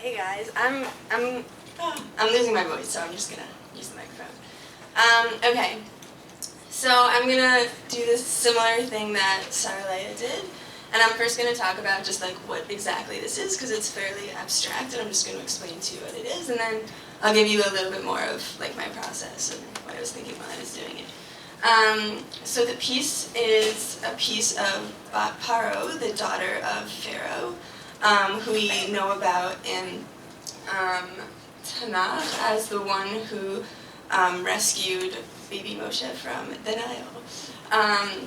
Hey guys, I'm losing my voice, so I'm just gonna use the microphone. Okay, so I'm gonna do this similar thing that Saralea did, and I'm first gonna talk about just like what exactly this is, because it's fairly abstract, and I'm just gonna explain to you what it is, and then I'll give you a little bit more of like my process and what I was thinking while I was doing it. So the piece is a piece of Paro, the daughter of Pharaoh, who we know about in Tanakh as the one who rescued baby Moshe from the Nile.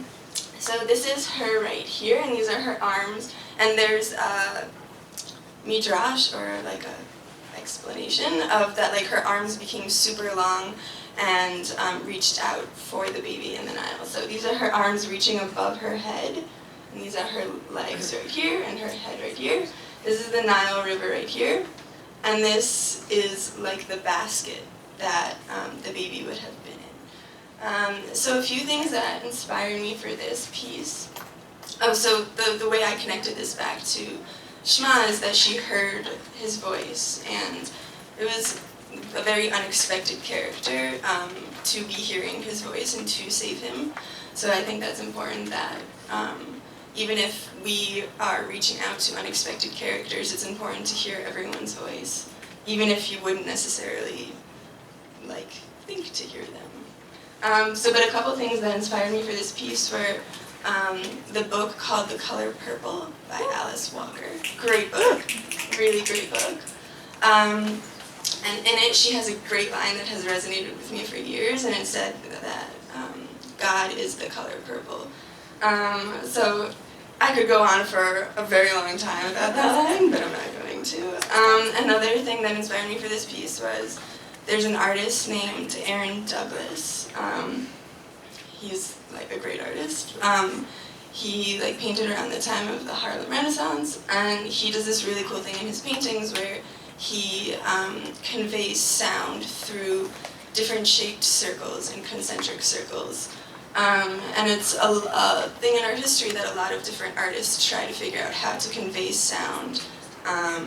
So this is her right here, and these are her arms, and there's a midrash, or like a explanation of that, like her arms became super long and reached out for the baby in the Nile. So these are her arms reaching above her head, and these are her legs right here and her head right here. This is the Nile River right here, and this is like the basket that the baby would have been in. So a few things that inspired me for this piece. Oh, so the way I connected this back to Shema is that she heard his voice, and it was a very unexpected character to be hearing his voice and to save him. So I think that's important, that even if we are reaching out to unexpected characters, it's important to hear everyone's voice, even if you wouldn't necessarily like think to hear them. But a couple things that inspired me for this piece were the book called The Color Purple by Alice Walker. Great book, really great book. And in it, she has a great line that has resonated with me for years, and it said that God is the color purple. So I could go on for a very long time about that line, but I'm not going to. Another thing that inspired me for this piece was there's an artist named Aaron Douglas. He's like a great artist. He like painted around the time of the Harlem Renaissance, and he does this really cool thing in his paintings where he conveys sound through different shaped circles and concentric circles. And it's a thing in art history that a lot of different artists try to figure out how to convey sound on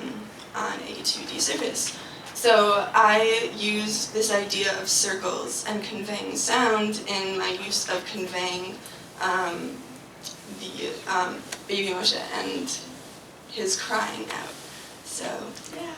a 2D surface. So I use this idea of circles and conveying sound in my use of conveying the baby Moshe and his crying out. So, yeah.